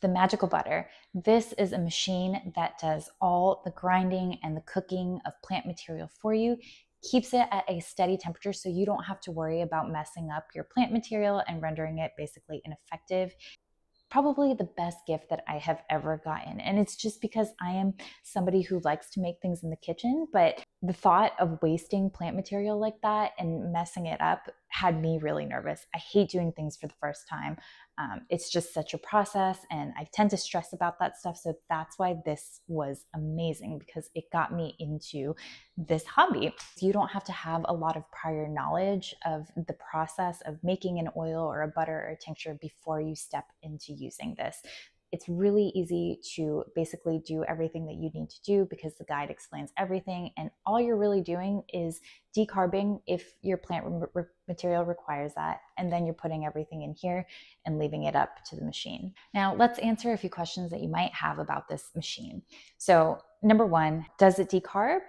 the magical butter. This is a machine that does all the grinding and the cooking of plant material for you, keeps it at a steady temperature so you don't have to worry about messing up your plant material and rendering it basically ineffective. Probably the best gift that I have ever gotten. And it's just because I am somebody who likes to make things in the kitchen, but the thought of wasting plant material like that and messing it up had me really nervous. I hate doing things for the first time. It's just such a process, and I tend to stress about that stuff. So that's why this was amazing, because it got me into this hobby. You don't have to have a lot of prior knowledge of the process of making an oil or a butter or a tincture before you step into using this. It's really easy to basically do everything that you need to do because the guide explains everything, and all you're really doing is decarbing if your plant material requires that, and then you're putting everything in here and leaving it up to the machine. Now let's answer a few questions that you might have about this machine. So number one, does it decarb?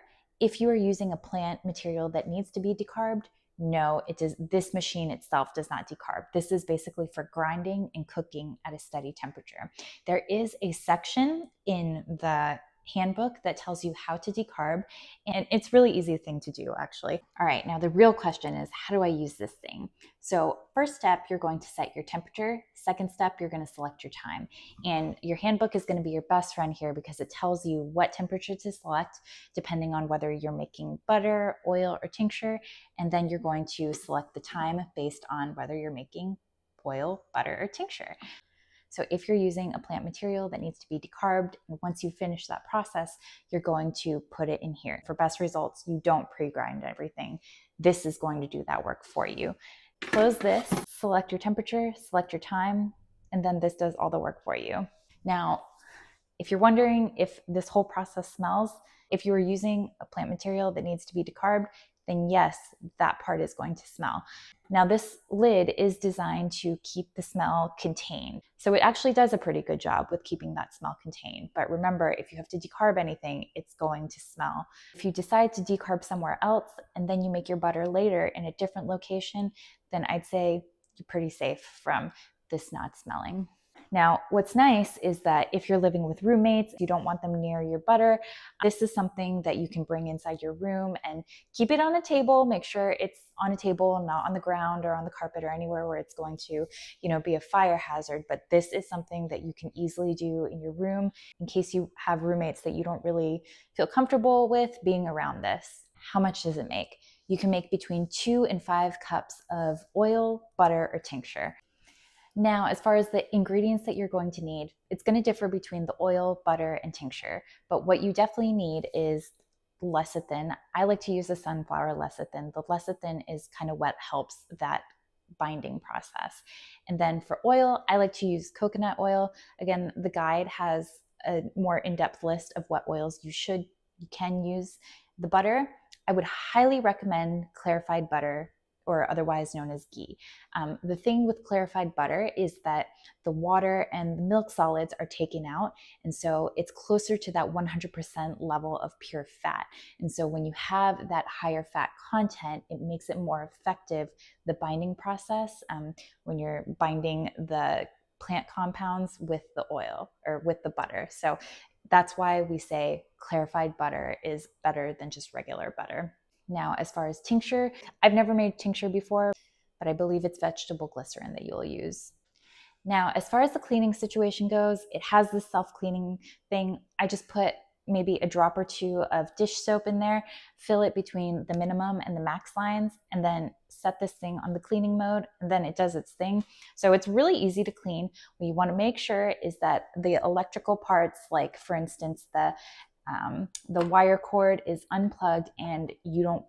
If you are using a plant material that needs to be decarbed, no, it does. This machine itself does not decarb. This is basically for grinding and cooking at a steady temperature. There is a section in the handbook that tells you how to decarb, and it's really easy thing to do, actually. All right, now the real question is, how do I use this thing? So first step, you're going to set your temperature. Second step, you're going to select your time. And your handbook is going to be your best friend here because it tells you what temperature to select depending on whether you're making butter, oil, or tincture. And then you're going to select the time based on whether you're making oil, butter, or tincture. So if you're using a plant material that needs to be decarbed, and once you finish that process, you're going to put it in here. For best results, you don't pre-grind everything. This is going to do that work for you. Close this, select your temperature, select your time, and then this does all the work for you. Now, if you're wondering if this whole process smells, if you are using a plant material that needs to be decarbed, then yes, that part is going to smell. Now this lid is designed to keep the smell contained. So it actually does a pretty good job with keeping that smell contained. But remember, if you have to decarb anything, it's going to smell. If you decide to decarb somewhere else and then you make your butter later in a different location, then I'd say you're pretty safe from this not smelling. Now, what's nice is that if you're living with roommates, you don't want them near your butter, this is something that you can bring inside your room and keep it on a table. Make sure it's on a table and not on the ground or on the carpet or anywhere where it's going to, be a fire hazard. But this is something that you can easily do in your room in case you have roommates that you don't really feel comfortable with being around this. How much does it make? You can make between 2 and 5 cups of oil, butter, or tincture. Now, as far as the ingredients that you're going to need, it's going to differ between the oil, butter, and tincture. But what you definitely need is lecithin. I like to use the sunflower lecithin. The lecithin is kind of what helps that binding process. And then for oil, I like to use coconut oil. Again, the guide has a more in-depth list of what oils you can use. The butter, I would highly recommend clarified butter, or otherwise known as ghee. The thing with clarified butter is that the water and the milk solids are taken out, and so it's closer to that 100% level of pure fat. And so when you have that higher fat content, it makes it more effective, the binding process, when you're binding the plant compounds with the oil or with the butter. So that's why we say clarified butter is better than just regular butter. Now, as far as tincture, I've never made tincture before, but I believe it's vegetable glycerin that you'll use. Now, as far as the cleaning situation goes, it has this self-cleaning thing. I just put maybe a drop or two of dish soap in there, fill it between the minimum and the max lines, and then set this thing on the cleaning mode, and then it does its thing. So it's really easy to clean. What you want to make sure is that the electrical parts, like for instance, the wire cord is unplugged and you don't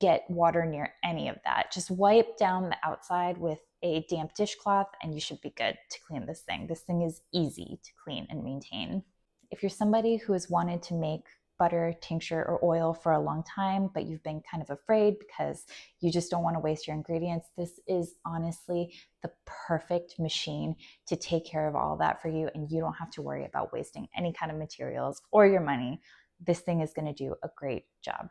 get water near any of that. Just wipe down the outside with a damp dishcloth and you should be good to clean this thing. This thing is easy to clean and maintain. If you're somebody who has wanted to make butter, tincture, or oil for a long time, but you've been kind of afraid because you just don't want to waste your ingredients, this is honestly the perfect machine to take care of all of that for you, and you don't have to worry about wasting any kind of materials or your money. This thing is going to do a great job.